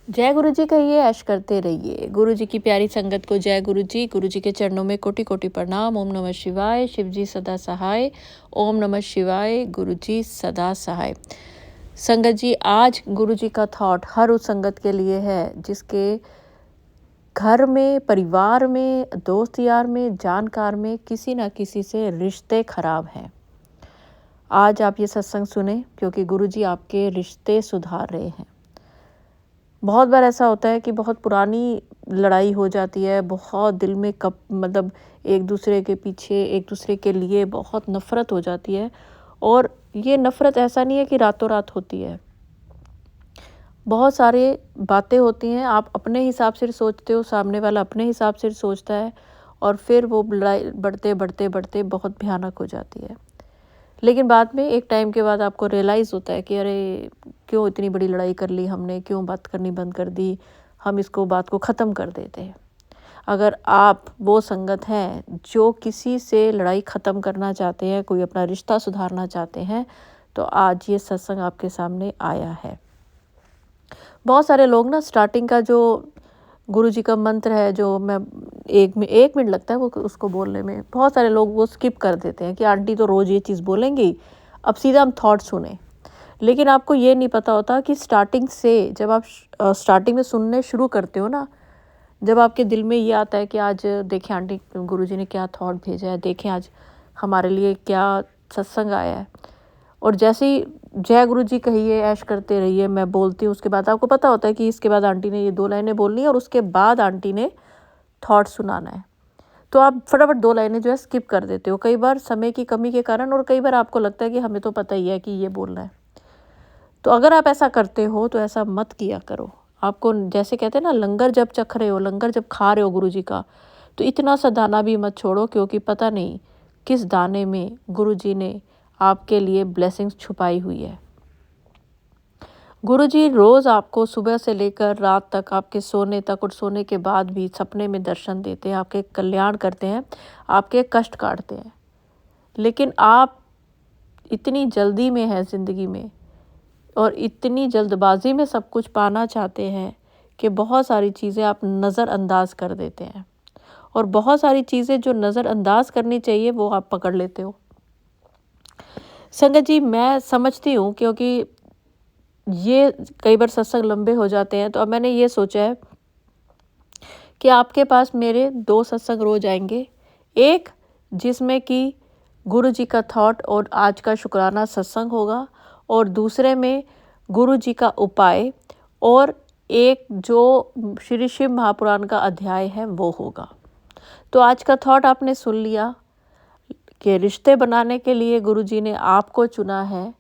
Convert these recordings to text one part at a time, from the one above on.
जय गुरु जी कहिए, ऐश करते रहिए। गुरु जी की प्यारी संगत को जय गुरु जी के चरणों में कोटि कोटि प्रणाम। ओम नमः शिवाय, शिव जी सदा सहाय। ओम नमः शिवाय, गुरु जी सदा सहाय। संगत जी, आज गुरु जी का थॉट हर उस संगत के लिए है जिसके घर में, परिवार में, दोस्त यार में, जानकार में किसी ना किसी से रिश्ते खराब हैं। आज आप ये सत्संग सुने क्योंकि गुरु जी आपके रिश्ते सुधार रहे हैं। बहुत बार ऐसा होता है कि बहुत पुरानी लड़ाई हो जाती है, बहुत दिल में मतलब एक दूसरे के पीछे, एक दूसरे के लिए बहुत नफ़रत हो जाती है। और ये नफ़रत ऐसा नहीं है कि रातों रात होती है। बहुत सारे बातें होती हैं, आप अपने हिसाब से सोचते हो, सामने वाला अपने हिसाब से सोचता है, और फिर वो लड़ाई बढ़ते बढ़ते बढ़ते बहुत भयानक हो जाती है। लेकिन बाद में एक टाइम के बाद आपको रियलाइज़ होता है कि अरे क्यों इतनी बड़ी लड़ाई कर ली हमने, क्यों बात करनी बंद कर दी, हम इसको बात को ख़त्म कर देते हैं। अगर आप वो संगत हैं जो किसी से लड़ाई ख़त्म करना चाहते हैं, कोई अपना रिश्ता सुधारना चाहते हैं, तो आज ये सत्संग आपके सामने आया है। बहुत सारे लोग ना स्टार्टिंग का जो गुरु जी का मंत्र है, जो मैं एक मिनट लगता है वो उसको बोलने में, बहुत सारे लोग वो स्किप कर देते हैं कि आंटी तो रोज़ ये चीज़ बोलेंगी, अब सीधा हम थॉट सुने। लेकिन आपको ये नहीं पता होता कि स्टार्टिंग से जब आप स्टार्टिंग में सुनने शुरू करते हो ना, जब आपके दिल में ये आता है कि आज देखें आंटी गुरुजी ने क्या थॉट भेजा है, देखें आज हमारे लिए क्या सत्संग आया है, और जैसे ही जय गुरु जी कहिए, ऐश करते रहिए मैं बोलती हूँ, उसके बाद आपको पता होता है कि इसके बाद आंटी ने ये 2 लाइनें बोलनी है और उसके बाद आंटी ने थॉट सुनाना है। तो आप फटाफट 2 लाइनें जो है स्किप कर देते हो, कई बार समय की कमी के कारण, और कई बार आपको लगता है कि हमें तो पता ही है कि ये बोलना है। तो अगर आप ऐसा करते हो तो ऐसा मत किया करो। आपको जैसे कहते हैं ना, लंगर जब चख रहे हो, लंगर जब खा रहे हो गुरु जी का, तो इतना सा दाना भी मत छोड़ो, क्योंकि पता नहीं किस दाने में गुरु जी ने आपके लिए ब्लेसिंग्स छुपाई हुई है। गुरु जी रोज़ आपको सुबह से लेकर रात तक, आपके सोने तक और सोने के बाद भी सपने में दर्शन देते हैं, आपके कल्याण करते हैं, आपके कष्ट काटते हैं। लेकिन आप इतनी जल्दी में हैं ज़िंदगी में, और इतनी जल्दबाजी में सब कुछ पाना चाहते हैं कि बहुत सारी चीज़ें आप नज़रअंदाज कर देते हैं, और बहुत सारी चीज़ें जो नज़रअंदाज करनी चाहिए वो आप पकड़ लेते हो। संगत जी, मैं समझती हूँ, क्योंकि ये कई बार सत्संग लंबे हो जाते हैं, तो अब मैंने ये सोचा है कि आपके पास मेरे 2 सत्संग रोज़ आएंगे। एक जिसमें कि गुरु जी का थॉट और आज का शुक्राना सत्संग होगा, और दूसरे में गुरु जी का उपाय, और एक जो श्री शिव महापुराण का अध्याय है वो होगा। तो आज का थॉट आपने सुन लिया कि रिश्ते बनाने के लिए गुरु जी ने आपको चुना है,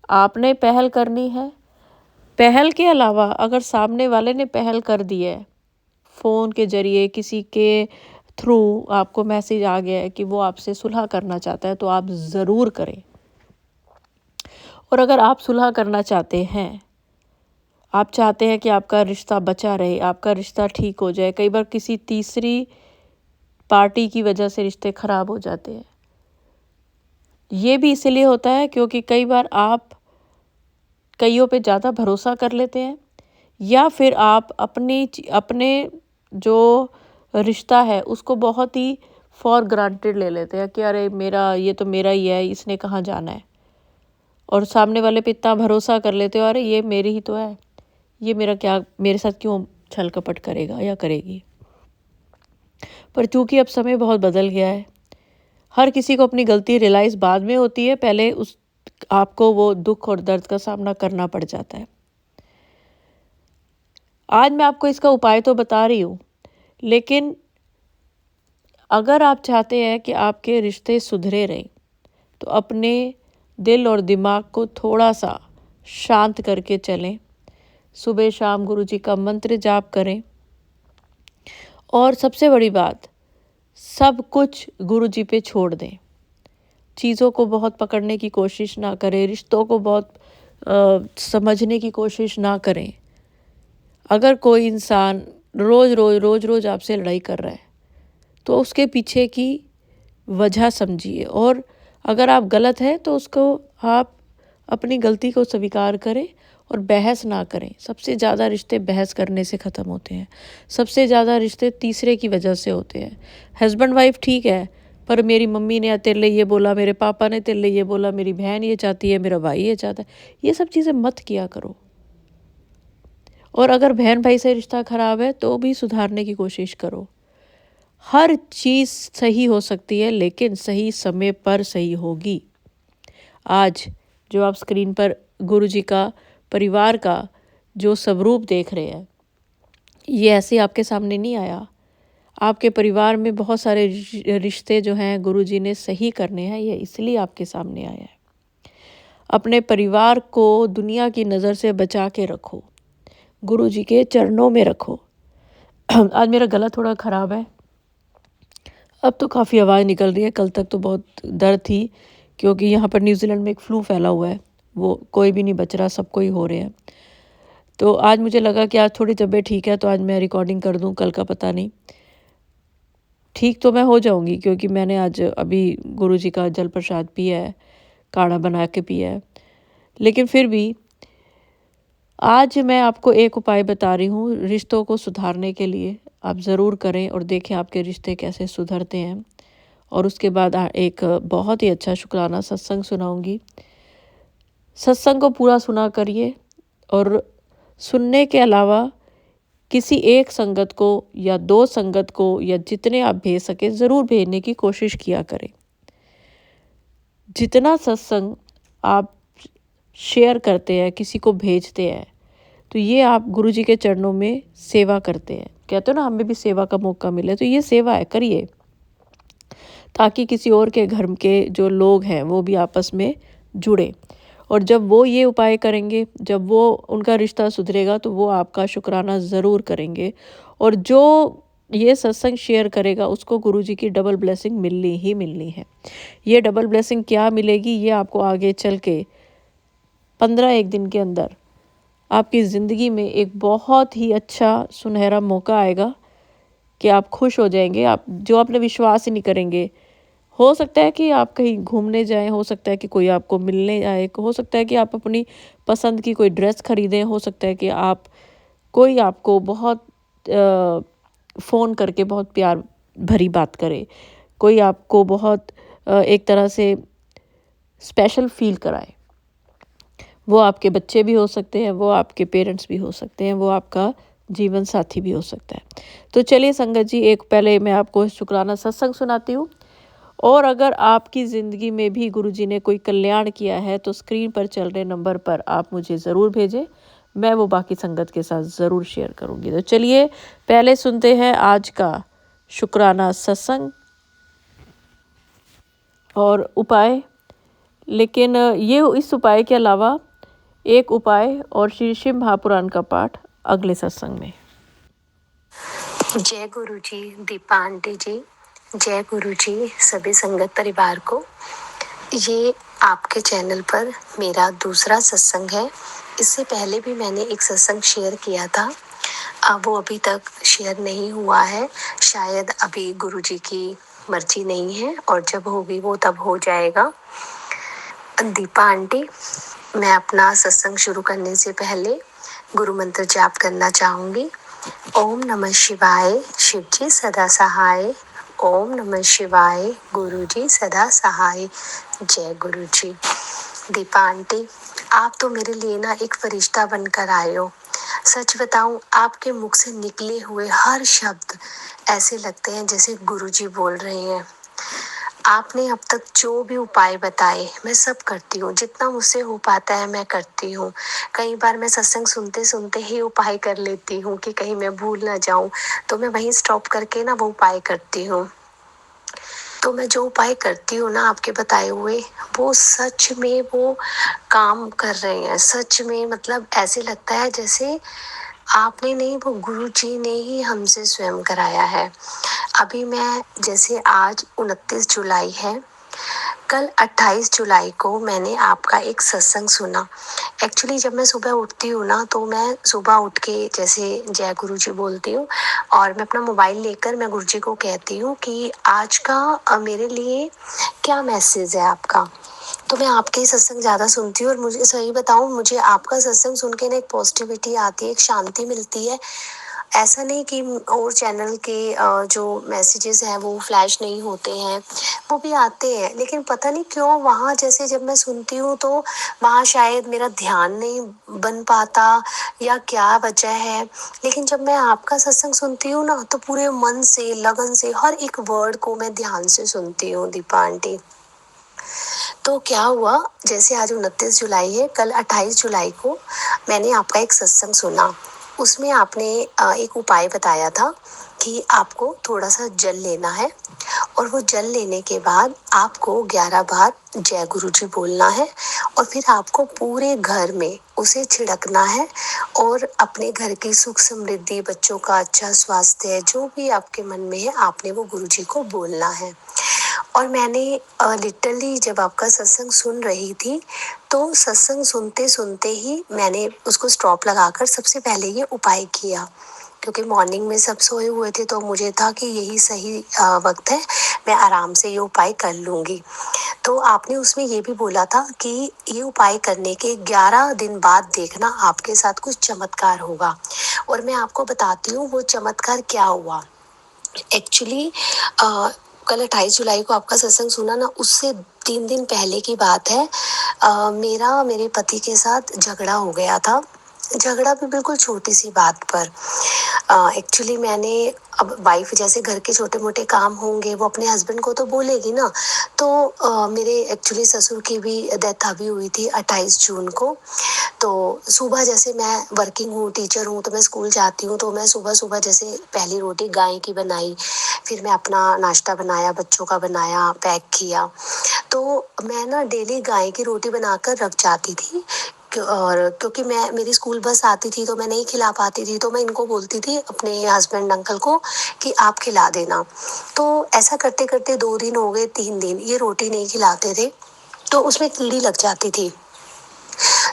आपने पहल करनी है। पहल के अलावा अगर सामने वाले ने पहल कर दी है, फ़ोन के ज़रिए किसी के थ्रू आपको मैसेज आ गया है कि वो आपसे सुलह करना चाहता है, तो आप ज़रूर करें। और अगर आप सुलह करना चाहते हैं, आप चाहते हैं कि आपका रिश्ता बचा रहे, आपका रिश्ता ठीक हो जाए, कई बार किसी तीसरी पार्टी की वजह से रिश्ते ख़राब हो जाते हैं। ये भी इसीलिए होता है क्योंकि कई बार आप कईयों पे ज़्यादा भरोसा कर लेते हैं, या फिर आप अपने जो रिश्ता है उसको बहुत ही फॉर ग्रांटेड ले लेते हैं कि अरे मेरा, ये तो मेरा ही है, इसने कहाँ जाना है। और सामने वाले पे इतना भरोसा कर लेते हो, अरे ये मेरी ही तो है, ये मेरे साथ क्यों छल कपट करेगा या करेगी। पर चूंकि अब समय बहुत बदल गया है, हर किसी को अपनी गलती रियलाइज़ बाद में होती है, पहले आपको वो दुख और दर्द का सामना करना पड़ जाता है। आज मैं आपको इसका उपाय तो बता रही हूँ, लेकिन अगर आप चाहते हैं कि आपके रिश्ते सुधरे रहें, तो अपने दिल और दिमाग को थोड़ा सा शांत करके चलें। सुबह शाम गुरु जी का मंत्र जाप करें, और सबसे बड़ी बात, सब कुछ गुरु जी पे छोड़ दें। चीज़ों को बहुत पकड़ने की कोशिश ना करें, रिश्तों को बहुत समझने की कोशिश ना करें। अगर कोई इंसान रोज़ आपसे लड़ाई कर रहा है, तो उसके पीछे की वजह समझिए, और अगर आप गलत हैं तो उसको आप अपनी गलती को स्वीकार करें, और बहस ना करें। सबसे ज़्यादा रिश्ते बहस करने से ख़त्म होते हैं। सबसे ज़्यादा रिश्ते तीसरे की वजह से होते हैं। हस्बैंड वाइफ ठीक है, पर मेरी मम्मी ने तेरे लिए ये बोला, मेरे पापा ने तेरे लिए ये बोला, मेरी बहन ये चाहती है, मेरा भाई ये चाहता है, ये सब चीज़ें मत किया करो। और अगर बहन भाई से रिश्ता ख़राब है तो भी सुधारने की कोशिश करो। हर चीज़ सही हो सकती है, लेकिन सही समय पर सही होगी। आज जो आप स्क्रीन पर गुरुजी का, परिवार का जो स्वरूप देख रहे हैं, ये ऐसे आपके सामने नहीं आया। आपके परिवार में बहुत सारे रिश्ते जो हैं गुरुजी ने सही करने हैं, ये इसलिए आपके सामने आया है। अपने परिवार को दुनिया की नज़र से बचा के रखो, गुरुजी के चरणों में रखो। आज मेरा गला थोड़ा ख़राब है, अब तो काफ़ी आवाज़ निकल रही है। कल तक तो बहुत दर्द थी, क्योंकि यहाँ पर न्यूजीलैंड में एक फ्लू फैला हुआ है, वो कोई भी नहीं बच रहा, सबको ही हो रहे हैं। तो आज मुझे लगा कि आज थोड़ी तबीयत ठीक है तो आज मैं रिकॉर्डिंग कर दूं, कल का पता नहीं। ठीक तो मैं हो जाऊंगी, क्योंकि मैंने आज अभी गुरुजी का जल प्रसाद पिया है, काढ़ा बना के पिया है। लेकिन फिर भी आज मैं आपको एक उपाय बता रही हूँ रिश्तों को सुधारने के लिए। आप ज़रूर करें और देखें आपके रिश्ते कैसे सुधरते हैं। और उसके बाद एक बहुत ही अच्छा शुक्राना सत्संग सुनाऊंगी। सत्संग को पूरा सुना करिए, और सुनने के अलावा किसी एक संगत को या 2 संगत को या जितने आप भेज सके ज़रूर भेजने की कोशिश किया करें। जितना सत्संग आप शेयर करते हैं, किसी को भेजते हैं, तो ये आप गुरुजी के चरणों में सेवा करते हैं। कहते हो ना, हमें भी सेवा का मौका मिले, तो ये सेवा है, करिए, ताकि किसी और के घर के जो लोग हैं वो भी आपस में जुड़े। और जब वो ये उपाय करेंगे, जब वो उनका रिश्ता सुधरेगा, तो वो आपका शुक्राना ज़रूर करेंगे। और जो ये सत्संग शेयर करेगा उसको गुरुजी की डबल ब्लेसिंग मिलनी ही मिलनी है। ये डबल ब्लेसिंग क्या मिलेगी, ये आपको आगे चल के 15 दिन के अंदर आपकी ज़िंदगी में एक बहुत ही अच्छा सुनहरा मौका आएगा कि आप खुश हो जाएंगे। आप जो आपने विश्वास ही नहीं करेंगे। हो सकता है कि आप कहीं घूमने जाएं, हो सकता है कि कोई आपको मिलने आए, हो सकता है कि आप अपनी पसंद की कोई ड्रेस खरीदें, हो सकता है कि कोई आपको बहुत फ़ोन करके बहुत प्यार भरी बात करे, कोई आपको बहुत एक तरह से स्पेशल फील कराए। वो आपके बच्चे भी हो सकते हैं, वो आपके पेरेंट्स भी हो सकते हैं, वो आपका जीवन साथी भी हो सकता है। तो चलिए संगत जी, एक पहले मैं आपको शुक्राना सत्संग सुनाती हूँ। और अगर आपकी ज़िंदगी में भी गुरुजी ने कोई कल्याण किया है तो स्क्रीन पर चल रहे नंबर पर आप मुझे ज़रूर भेजें, मैं वो बाकी संगत के साथ ज़रूर शेयर करूँगी। तो चलिए पहले सुनते हैं आज का शुक्राना सत्संग और उपाय। लेकिन ये इस उपाय के अलावा एक उपाय और श्री शिव महापुराण का पाठ अगले सत्संग में। जय गुरु जी, दीपा आंटी जी, जय गुरु जी सभी संगत परिवार को। ये आपके चैनल पर मेरा दूसरा सत्संग है। इससे पहले भी मैंने एक सत्संग शेयर किया था, वो अभी तक शेयर नहीं हुआ है। शायद अभी गुरु जी की मर्जी नहीं है, और जब होगी वो तब हो जाएगा। दीपा आंटी, मैं अपना सत्संग शुरू करने से पहले गुरु मंत्र जाप करना चाहूँगी। ओम नमः शिवाय, शिव जी सदा सहाय। ओम नमः शिवाय, गुरु जी सदा सहाय। जय गुरु जी। दीपा आंटी, आप तो मेरे लिए ना एक फरिश्ता बनकर आए हो। सच बताऊं, आपके मुख से निकले हुए हर शब्द ऐसे लगते हैं जैसे गुरुजी बोल रहे हैं। आपने अब तक जो भी उपाय बताए मैं सब करती हूँ, जितना मुझसे हो पाता है मैं करती हूँ। कई बार मैं सत्संग सुनते सुनते ही उपाय कर लेती हूँ कि कहीं मैं भूल ना जाऊँ, तो मैं वहीं स्टॉप करके ना वो उपाय करती हूँ। तो मैं जो उपाय करती हूँ ना आपके बताए हुए, वो सच में वो काम कर रहे हैं। सच में मतलब ऐसे लगता है जैसे आपने नहीं, वो गुरु जी ने ही हमसे स्वयं कराया है। अभी मैं जैसे आज 29 जुलाई है, कल 28 जुलाई को मैंने आपका एक सत्संग सुना। एक्चुअली जब मैं सुबह उठती हूँ ना, तो मैं सुबह उठ के जैसे जय गुरु जी बोलती हूँ, और मैं अपना मोबाइल लेकर मैं गुरु जी को कहती हूँ कि आज का मेरे लिए क्या मैसेज है आपका। तो मैं आपके ही सत्संग ज़्यादा सुनती हूँ और मुझे सही बताऊँ, मुझे आपका सत्संग सुन के ना एक पॉजिटिविटी आती है, एक शांति मिलती है। ऐसा नहीं कि और चैनल के जो मैसेजेस हैं वो फ्लैश नहीं होते हैं, वो भी आते हैं, लेकिन पता नहीं क्यों वहाँ जैसे जब मैं सुनती हूँ तो वहाँ शायद मेरा ध्यान नहीं बन पाता या क्या वजह है। लेकिन जब मैं आपका सत्संग सुनती हूँ ना तो पूरे मन से, लगन से हर एक वर्ड को मैं ध्यान से सुनती हूँ दीपा आंटी। तो क्या हुआ, जैसे आज 29 जुलाई है, कल 28 जुलाई को मैंने आपका एक सत्संग सुना। उसमें आपने एक उपाय बताया था कि आपको थोड़ा सा जल लेना है और वो जल लेने के बाद आपको 11 बार जय गुरु जी बोलना है और फिर आपको पूरे घर में उसे छिड़कना है और अपने घर की सुख समृद्धि, बच्चों का अच्छा स्वास्थ्य, जो भी आपके मन में है आपने वो गुरु जी को बोलना है। और मैंने लिटरली जब आपका सत्संग सुन रही थी तो सत्संग सुनते सुनते ही मैंने उसको स्टॉप लगाकर सबसे पहले ये उपाय किया, क्योंकि मॉर्निंग में सब सोए हुए थे तो मुझे था कि यही सही वक्त है, मैं आराम से ये उपाय कर लूँगी। तो आपने उसमें ये भी बोला था कि ये उपाय करने के 11 दिन बाद देखना आपके साथ कुछ चमत्कार होगा। और मैं आपको बताती हूँ वो चमत्कार क्या हुआ। एक्चुअली कल 28 जुलाई को आपका सत्संग सुना ना, उससे 3 दिन पहले की बात है। मेरा मेरे पति के साथ झगड़ा हो गया था। झगड़ा भी बिल्कुल छोटी सी बात पर। एक्चुअली मैंने, अब वाइफ जैसे घर के छोटे मोटे काम होंगे वो अपने हस्बैंड को तो बोलेगी ना। तो मेरे एक्चुअली ससुर की भी डेथ अभी हुई थी 28 जून को। तो सुबह जैसे मैं वर्किंग हूँ, टीचर हूँ, तो मैं स्कूल जाती हूँ, तो मैं सुबह सुबह जैसे पहली रोटी गाय की बनाई, फिर मैं अपना नाश्ता बनाया, बच्चों का बनाया, पैक किया। तो मैं ना डेली गाय की रोटी बनाकर रख जाती थी। और क्योंकि मैं, मेरी स्कूल बस आती थी तो मैं नहीं खिला पाती थी, तो मैं इनको बोलती थी अपने हस्बैंड अंकल को कि आप खिला देना। तो ऐसा करते करते 2 दिन हो गए, 3 दिन ये रोटी नहीं खिलाते थे, तो उसमें कीड़ी लग जाती थी।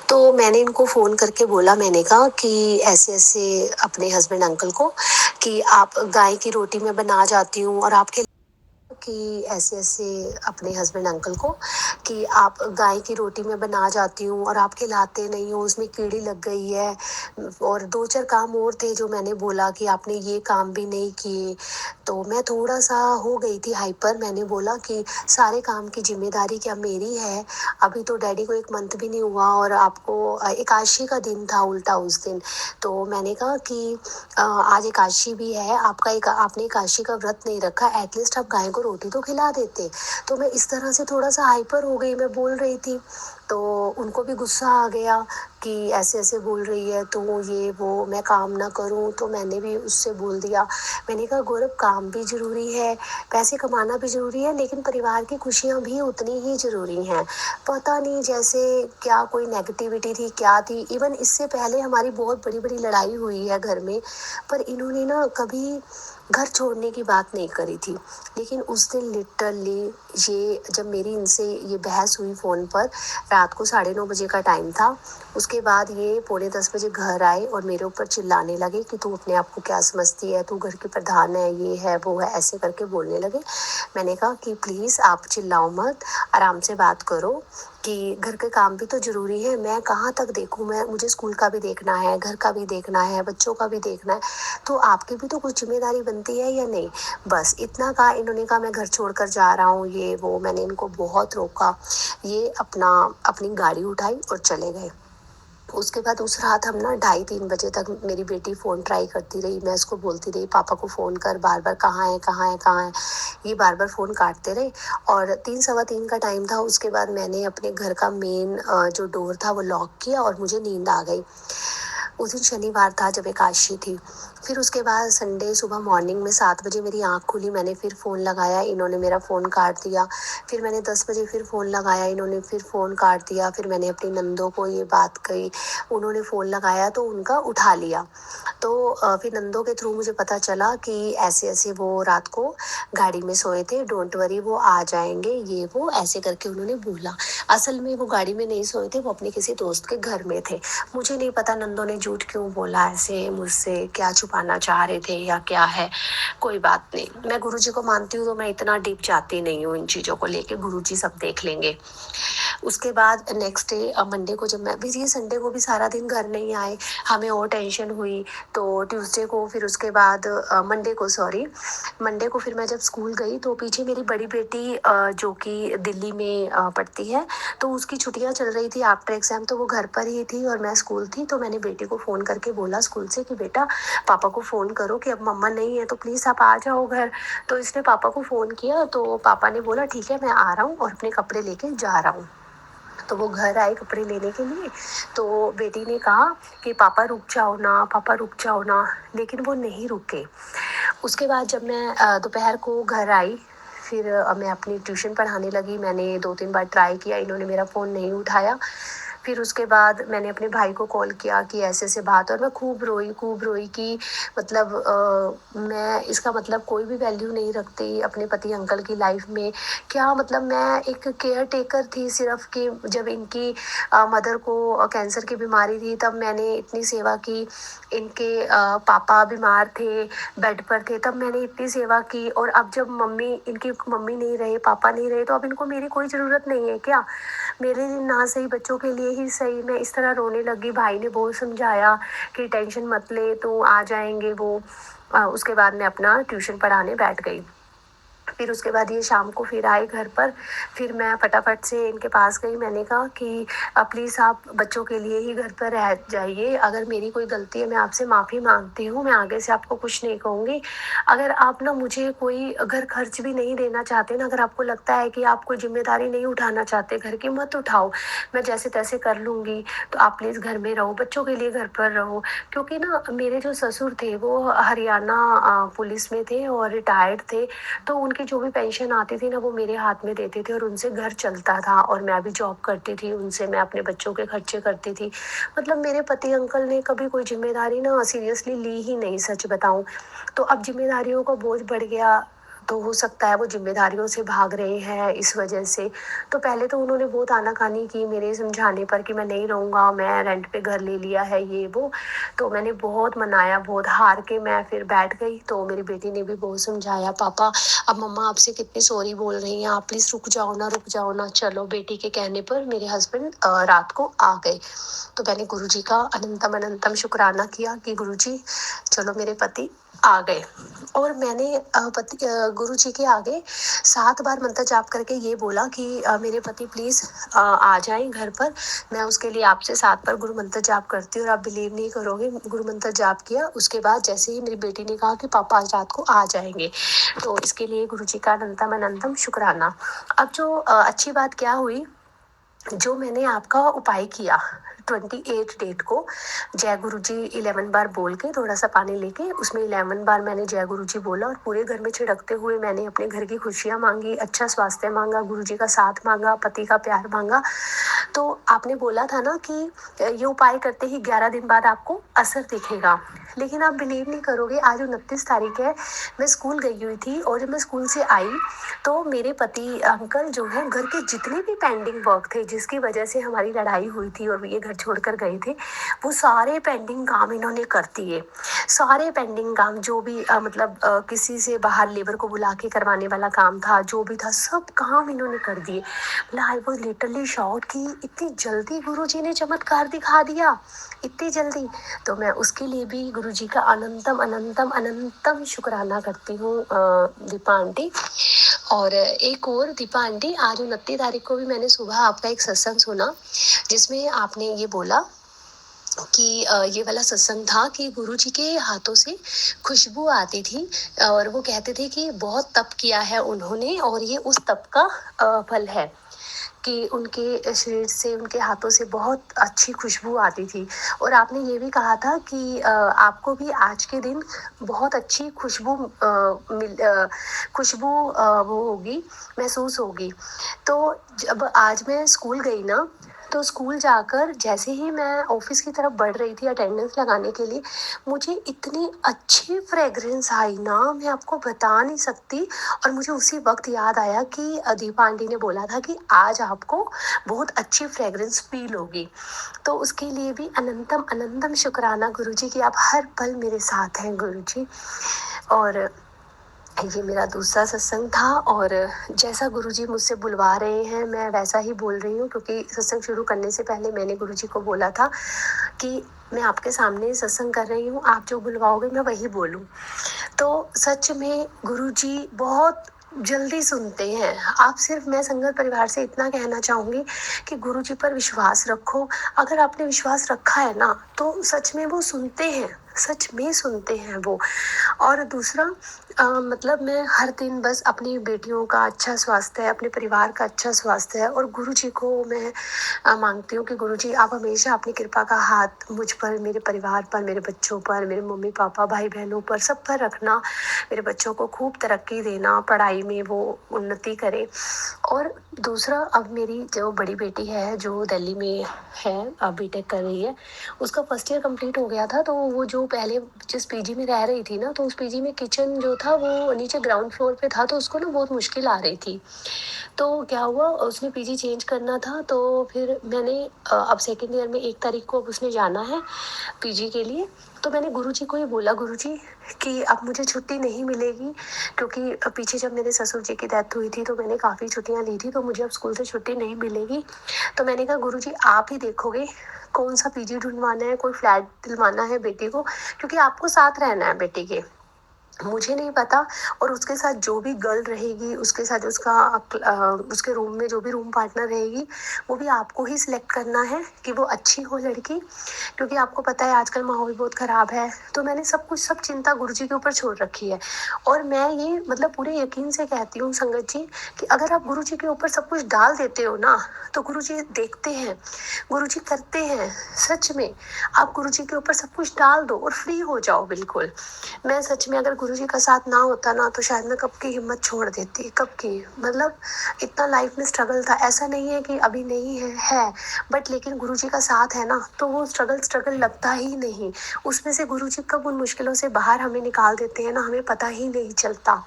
तो मैंने इनको फ़ोन करके बोला, मैंने कहा कि ऐसे ऐसे अपने हस्बैंड अंकल को कि आप गाय की रोटी मैं बना जाती हूँ और आपके, कि ऐसे ऐसे अपने हस्बैंड अंकल को कि आप गाय की रोटी मैं बना जाती हूँ और आप खिलाते नहीं हो, उसमें कीड़ी लग गई है। और 2-4 काम और थे जो मैंने बोला कि आपने ये काम भी नहीं किए। तो मैं थोड़ा सा हो गई थी हाइपर। मैंने बोला कि सारे काम की जिम्मेदारी क्या मेरी है? अभी तो डैडी को 1 मंथ भी नहीं हुआ और आपको एकादशी का दिन था उल्टा उस दिन। तो मैंने कहा कि आज एकादशी भी है, आपका एक आपने एकादशी का व्रत नहीं रखा, एटलीस्ट आप गाय को रोटी तो खिला देते। तो मैं इस तरह से थोड़ा सा हाइपर हो गई, मैं बोल रही थी। तो उनको भी गुस्सा आ गया कि ऐसे ऐसे बोल रही है तो ये वो, मैं काम ना करूं। तो मैंने भी उससे बोल दिया, मैंने कहा गौरव काम भी ज़रूरी है, पैसे कमाना भी ज़रूरी है, लेकिन परिवार की खुशियां भी उतनी ही ज़रूरी हैं। पता नहीं जैसे क्या कोई नेगेटिविटी थी, क्या थी। इवन इससे पहले हमारी बहुत बड़ी बड़ी लड़ाई हुई है घर में, पर इन्होंने ना कभी घर छोड़ने की बात नहीं करी थी। लेकिन उस दिन लिटरली ये जब मेरी इनसे ये बहस हुई फ़ोन पर, रात को 9:30 बजे का टाइम था। उसके बाद ये 9:45 बजे घर आए और मेरे ऊपर चिल्लाने लगे कि तू अपने आप को क्या समझती है, तू घर की प्रधान है, ये है वो है, ऐसे करके बोलने लगे। मैंने कहा कि प्लीज़ आप चिल्लाओ मत, आराम से बात करो, कि घर के काम भी तो ज़रूरी है। मैं कहाँ तक देखूँ, मैं, मुझे स्कूल का भी देखना है, घर का भी देखना है, बच्चों का भी देखना है, तो आपकी भी तो कुछ जिम्मेदारी बनती है या नहीं? बस इतना कहा। इन्होंने कहा मैं घर छोड़कर जा रहा हूँ, ये वो। मैंने इनको बहुत रोका। ये अपनी गाड़ी उठाई और चले गए। उसके बाद उस रात हम ना 2:30-3 बजे तक मेरी बेटी फ़ोन ट्राई करती रही। मैं उसको बोलती रही पापा को फ़ोन कर, बार बार कहाँ है कहाँ है कहाँ है। ये बार बार फ़ोन काटते रहे और 3 सवा 3 का टाइम था। उसके बाद मैंने अपने घर का मेन जो डोर था वो लॉक किया और मुझे नींद आ गई। उस दिन शनिवार था जब एकादशी थी। फिर उसके बाद संडे सुबह मॉर्निंग में 7 बजे मेरी आँख खुली, मैंने फिर फ़ोन लगाया, इन्होंने मेरा फ़ोन काट दिया। फिर मैंने 10 बजे फिर फ़ोन लगाया, इन्होंने फिर फ़ोन काट दिया। फिर मैंने अपनी नंदों को ये बात कही, उन्होंने फ़ोन लगाया तो उनका उठा लिया। तो फिर नंदों के थ्रू मुझे पता चला कि ऐसे ऐसे वो रात को गाड़ी में सोए थे, डोंट वरी वो आ जाएंगे, ये वो ऐसे करके उन्होंने बोला। असल में वो गाड़ी में नहीं सोए थे, वो अपने किसी दोस्त के घर में थे। मुझे नहीं पता नंदों ने झूठ क्यों बोला, ऐसे मुझसे क्या छुपाना चाह रहे थे या क्या है, कोई बात नहीं। मैं गुरुजी को मानती हूँ तो मैं इतना डीप जाती नहीं हूँ इन चीज़ों को लेके, गुरुजी सब देख लेंगे। उसके बाद नेक्स्ट डे मंडे को जब मैं भी, ये संडे को भी सारा दिन घर नहीं आए, हमें और टेंशन हुई। तो ट्यूसडे को, फिर उसके बाद मंडे को फिर मैं जब स्कूल गई तो पीछे मेरी बड़ी बेटी जो कि दिल्ली में पढ़ती है, तो उसकी छुट्टियां चल रही थी आफ्टर एग्जाम, तो वो घर पर ही थी और मैं स्कूल थी। तो मैंने बेटी को फ़ोन करके बोला स्कूल से कि बेटा पापा को फ़ोन करो कि अब मम्मा नहीं है तो प्लीज़ आप आ जाओ घर। तो इसने पापा को फ़ोन किया तो पापा ने बोला ठीक है मैं आ रहा हूँ और अपने कपड़े लेके जा रहा हूँ। तो वो घर आए कपड़े लेने के लिए, तो बेटी ने कहा कि पापा रुक जाओ ना, पापा रुक जाओ ना, लेकिन वो नहीं रुके। उसके बाद जब मैं दोपहर को घर आई, फिर मैं अपनी ट्यूशन पढ़ाने लगी। मैंने 2-3 बार ट्राई किया, इन्होंने मेरा फ़ोन नहीं उठाया। फिर उसके बाद मैंने अपने भाई को कॉल किया कि ऐसे ऐसे बात, और मैं खूब रोई कि मतलब मैं इसका मतलब कोई भी वैल्यू नहीं रखती अपने पति अंकल की लाइफ में। क्या मतलब मैं एक केयर टेकर थी सिर्फ, कि जब इनकी मदर को कैंसर की बीमारी थी तब मैंने इतनी सेवा की। इनके पापा बीमार थे, बेड पर थे, तब मैंने इतनी सेवा की। और अब जब इनकी मम्मी नहीं रहे, पापा नहीं रहे, तो अब इनको मेरी कोई ज़रूरत नहीं है क्या? मेरे लिए ना सही, बच्चों के लिए ही सही। मैं इस तरह रोने लगी। भाई ने बहुत समझाया कि टेंशन मत ले, तो आ जाएंगे वो। उसके बाद मैं अपना ट्यूशन पढ़ाने बैठ गई। फिर उसके बाद ये शाम को फिर आए घर पर। फिर मैं फटाफट से इनके पास गई। मैंने कहा कि प्लीज़ आप बच्चों के लिए ही घर पर रह जाइए। अगर मेरी कोई गलती है मैं आपसे माफ़ी मांगती हूँ, मैं आगे से आपको कुछ नहीं कहूँगी। अगर आप ना मुझे कोई घर खर्च भी नहीं देना चाहते ना, अगर आपको लगता है कि आप कोई जिम्मेदारी नहीं उठाना चाहते घर की, मत उठाओ, मैं जैसे तैसे कर लूँगी। तो आप प्लीज़ घर में रहो, बच्चों के लिए घर पर रहो। क्योंकि ना मेरे जो ससुर थे वो हरियाणा पुलिस में थे और रिटायर्ड थे। तो उनकी जो भी पेंशन आती थी ना वो मेरे हाथ में देते थे और उनसे घर चलता था। और मैं भी जॉब करती थी, उनसे मैं अपने बच्चों के खर्चे करती थी। मतलब मेरे पति अंकल ने कभी कोई जिम्मेदारी ना सीरियसली ली ही नहीं, सच बताऊं। तो अब जिम्मेदारियों का बोझ बढ़ गया, तो हो सकता है वो जिम्मेदारियों से भाग रहे हैं इस वजह से। तो पहले तो उन्होंने बहुत आनाकानी की मेरे समझाने पर कि मैं नहीं रहूँगा, मैं रेंट पे घर ले लिया है, ये वो। तो मैंने बहुत मनाया, बहुत हार के मैं फिर बैठ गई। तो मेरी बेटी ने भी बहुत समझाया, पापा अब मम्मा आपसे कितनी सॉरी बोल रही हैं, आप प्लीज़ रुक जाओ ना, रुक जाओ ना। चलो, बेटी के कहने पर मेरे हस्बैंड रात को आ गए। तो मैंने गुरुजी का अनंतम अनंतम शुक्राना किया कि गुरुजी चलो मेरे पति आ गए। और मैंने गुरुजी के आगे 7 बार मंत्र जाप करके ये बोला कि मेरे पति प्लीज़ आ जाएं घर पर। मैं उसके लिए आपसे 7 बार गुरु मंत्र जाप करती हूँ और आप बिलीव नहीं करोगे, गुरु मंत्र जाप किया उसके बाद जैसे ही मेरी बेटी ने कहा कि पापा आज रात को आ जाएंगे, तो इसके लिए गुरुजी का अनंतम अनंतम शुक्राना। अब जो अच्छी बात क्या हुई, जो मैंने आपका उपाय किया 28 डेट को, जय गुरु जी 11 बार बोल के, थोड़ा सा पानी लेके उसमें 11 बार मैंने जय गुरु जी बोला और पूरे घर में छिड़कते हुए मैंने अपने घर की खुशियाँ मांगी, अच्छा स्वास्थ्य मांगा, गुरु जी का साथ मांगा, पति का प्यार मांगा। तो आपने बोला था ना कि ये उपाय करते ही 11 दिन बाद आपको असर दिखेगा। लेकिन आप बिलीव नहीं करोगे, आज 29 तारीख है, मैं स्कूल गई हुई थी और जब मैं स्कूल से आई तो मेरे पति अंकल जो है घर के जितने भी पेंडिंग वर्क थे जिसकी वजह से हमारी लड़ाई हुई थी और ये घर छोड़कर गए थे, वो सारे पेंडिंग काम इन्होंने कर दिए। सारे पेंडिंग काम जो भी किसी से बाहर लेबर को बुला के करवाने वाला काम था, जो भी था, सब काम इन्होंने कर दिए। मतलब आई वॉज लिटरली शॉक्ड कि इतनी जल्दी गुरुजी ने चमत्कार दिखा दिया, इतनी जल्दी। तो मैं उसके लिए भी गुरुजी का अनंतम अनंतम अनंतम शुक्राना करती हूँ दीपा आंटी। और एक और दीपा आंटी, आज 29 तारीख को भी मैंने सुबह आपका एक सत्संग सुना जिसमें आपने ये बोला कि ये वाला सत्संग था कि गुरुजी के हाथों से खुशबू आती थी और वो कहते थे कि बहुत तप किया है उन्होंने और ये उस तप का फल है कि उनके शरीर से, उनके हाथों से बहुत अच्छी खुशबू आती थी। और आपने ये भी कहा था कि आपको भी आज के दिन बहुत अच्छी खुशबू वो होगी, महसूस होगी। तो जब आज मैं स्कूल गई ना, तो स्कूल जाकर जैसे ही मैं ऑफिस की तरफ बढ़ रही थी अटेंडेंस लगाने के लिए, मुझे इतनी अच्छी फ्रेग्रेंस आई ना, मैं आपको बता नहीं सकती। और मुझे उसी वक्त याद आया कि दीपा आंटी ने बोला था कि आज आपको बहुत अच्छी फ्रेग्रेंस फील होगी। तो उसके लिए भी अनंतम अनंतम शुक्राना गुरुजी कि आप हर पल मेरे साथ हैं गुरुजी। और ये मेरा दूसरा सत्संग था, और जैसा गुरुजी मुझसे बुलवा रहे हैं मैं वैसा ही बोल रही हूँ, क्योंकि सत्संग शुरू करने से पहले मैंने गुरुजी को बोला था कि मैं आपके सामने सत्संग कर रही हूँ, आप जो बुलवाओगे मैं वही बोलूँ। तो सच में गुरुजी बहुत जल्दी सुनते हैं। आप सिर्फ, मैं संगत परिवार से इतना कहना चाहूँगी कि गुरुजी पर विश्वास रखो। अगर आपने विश्वास रखा है ना, तो सच में वो सुनते हैं, सच में सुनते हैं वो। और दूसरा मतलब मैं हर दिन बस अपनी बेटियों का अच्छा स्वास्थ्य है, अपने परिवार का अच्छा स्वास्थ्य है, और गुरुजी को मैं मांगती हूँ कि गुरुजी आप हमेशा अपनी कृपा का हाथ मुझ पर, मेरे परिवार पर, मेरे बच्चों पर, मेरे मम्मी पापा भाई बहनों पर, सब पर रखना। मेरे बच्चों को खूब तरक्की देना, पढ़ाई में वो उन्नति करे। और दूसरा, अब मेरी जो बड़ी बेटी है जो दिल्ली में है, अब बीटेक कर रही है, उसका फर्स्ट ईयर कंप्लीट हो गया था। तो वो जो पहले जिस पीजी में रह रही थी ना, तो उस पीजी में किचन जो था वो नीचे ग्राउंड फ्लोर पे था, तो उसको ना बहुत मुश्किल आ रही थी। तो क्या हुआ, उसने पीजी चेंज करना था, तो फिर मैंने अब सेकेंड ईयर में 1 तारीख को अब उसने जाना है पीजी के लिए। तो मैंने गुरुजी को ही बोला, गुरुजी कि अब मुझे छुट्टी नहीं मिलेगी, क्योंकि पीछे जब मेरे ससुर जी की डेथ हुई थी तो मैंने काफ़ी छुट्टियां ली थी, तो मुझे अब स्कूल से छुट्टी नहीं मिलेगी। तो मैंने कहा गुरुजी आप ही देखोगे कौन सा पीजी ढूंढवाना है, कोई फ्लैट दिलवाना है बेटी को, क्योंकि आपको साथ रहना है बेटी के, मुझे नहीं पता। और उसके साथ जो भी गर्ल रहेगी, उसके साथ उसके रूम में जो भी रूम पार्टनर रहेगी, वो भी आपको ही सिलेक्ट करना है कि वो अच्छी हो लड़की, क्योंकि आपको पता है आजकल माहौल बहुत ख़राब है। तो मैंने सब चिंता गुरुजी के ऊपर छोड़ रखी है। और मैं ये मतलब पूरे यकीन से कहती हूँ संगत जी कि अगर आप गुरुजी के ऊपर सब कुछ डाल देते हो ना, तो गुरुजी देखते हैं, गुरुजी करते हैं। सच में आप गुरुजी के ऊपर सब कुछ डाल दो और फ्री हो जाओ बिल्कुल। मैं सच में, अगर गुरुजी का साथ ना होता ना, तो शायद मैं कब की हिम्मत छोड़ देती, कब की। मतलब इतना लाइफ में स्ट्रगल था, ऐसा नहीं है कि अभी नहीं है बट लेकिन गुरुजी का साथ है ना, तो वो स्ट्रगल लगता ही नहीं। उसमें से गुरुजी कब उन मुश्किलों से बाहर हमें निकाल देते हैं ना, हमें पता ही नहीं चलता।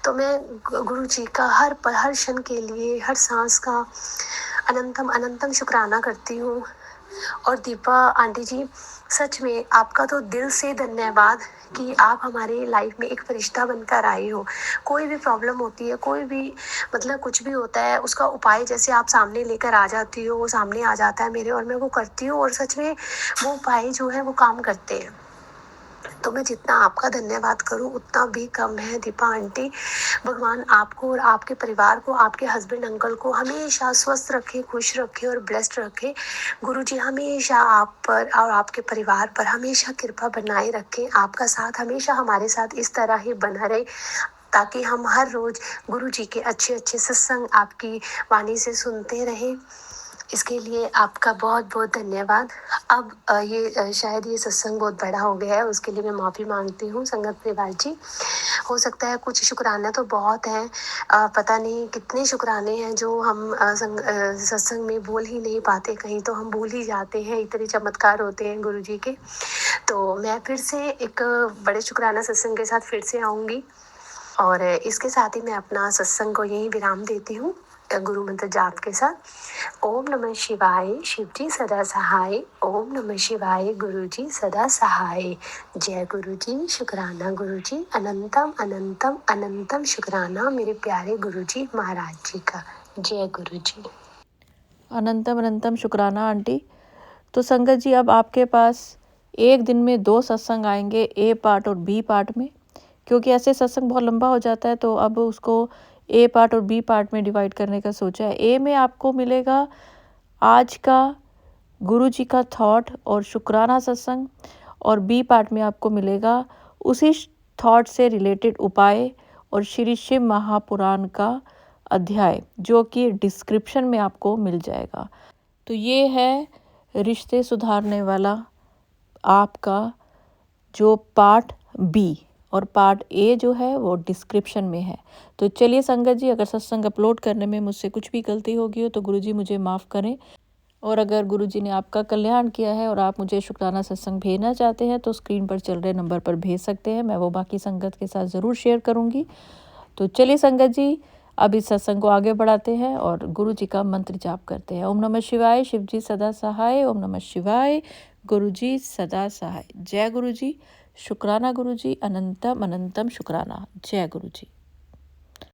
तो मैं गुरुजी का हर पल, हर क्षण के लिए, हर सांस का अनंतम अनंतम शुक्राना करती हूँ। और दीपा आंटी जी, सच में आपका तो दिल से धन्यवाद कि आप हमारी लाइफ में एक फरिश्ता बनकर आई हो। कोई भी प्रॉब्लम होती है, कोई भी मतलब कुछ भी होता है, उसका उपाय जैसे आप सामने लेकर आ जाती हो, वो सामने आ जाता है मेरे, और मैं वो करती हूँ, और सच में वो उपाय जो है वो काम करते हैं। तो मैं जितना आपका धन्यवाद करूं उतना भी कम है दीपा आंटी। भगवान आपको और आपके परिवार को, आपके हस्बैंड अंकल को हमेशा स्वस्थ रखे, खुश रखे और ब्लेस्ड रखे। गुरुजी हमेशा आप पर और आपके परिवार पर हमेशा कृपा बनाए रखें। आपका साथ हमेशा हमारे साथ इस तरह ही बना रहे, ताकि हम हर रोज गुरुजी के अच्छे अच्छे सत्संग आपकी वाणी से सुनते रहें। इसके लिए आपका बहुत बहुत धन्यवाद। अब शायद ये सत्संग बहुत बड़ा हो गया है, उसके लिए मैं माफ़ी मांगती हूँ संगत परिवार जी। हो सकता है कुछ शुक्राने तो बहुत हैं, पता नहीं कितने शुक्राने हैं जो हम सत्संग में बोल ही नहीं पाते, कहीं तो हम भूल ही जाते हैं, इतने चमत्कार होते हैं गुरु जी के। तो मैं फिर से एक बड़े शुक्राना सत्संग के साथ फिर से आऊँगी, और इसके साथ ही मैं अपना सत्संग को यहीं विराम देती हूँ गुरु मंत्र जाप के साथ। ओम नमः शिवाय, शिव जी सदा सहाय। ओम नमः शिवाय, गुरु जी सदा सहाय। जय गुरु जी, शुक्राना गुरु जी, अनंतम अनंतम अनंतम शुक्राना मेरे प्यारे गुरु जी महाराज जी का। जय गुरु जी। अनंतम अनंतम शुक्राना आंटी। तो संगत जी, अब आपके पास एक दिन में 2 सत्संग आएंगे, ए पार्ट और बी पार्ट में, क्योंकि ऐसे सत्संग बहुत लंबा हो जाता है, तो अब उसको ए पार्ट और बी पार्ट में डिवाइड करने का सोचा है। ए में आपको मिलेगा आज का गुरु जी का थॉट और शुक्राना सत्संग, और बी पार्ट में आपको मिलेगा उसी थॉट से रिलेटेड उपाय और श्री शिव महापुराण का अध्याय, जो कि डिस्क्रिप्शन में आपको मिल जाएगा। तो ये है रिश्ते सुधारने वाला आपका जो पार्ट बी, और पार्ट ए जो है वो डिस्क्रिप्शन में है। तो चलिए संगत जी, अगर सत्संग अपलोड करने में मुझसे कुछ भी गलती होगी हो तो गुरुजी मुझे माफ़ करें। और अगर गुरुजी ने आपका कल्याण किया है और आप मुझे शुक्राना सत्संग भेजना चाहते हैं तो स्क्रीन पर चल रहे नंबर पर भेज सकते हैं। मैं वो बाकी संगत के साथ ज़रूर शेयर करूँगी। तो चलिए संगत जी, अब इस सत्संग को आगे बढ़ाते हैं और गुरु जी का मंत्र जाप करते हैं। ओम नमः शिवाय, शिव जी सदा सहाय। ओम नमः शिवाय, गुरु जी सदा सहाय। जय गुरु जी। शुक्राना गुरु जी, अनंतम अनंतम शुक्राना। जय गुरु जी।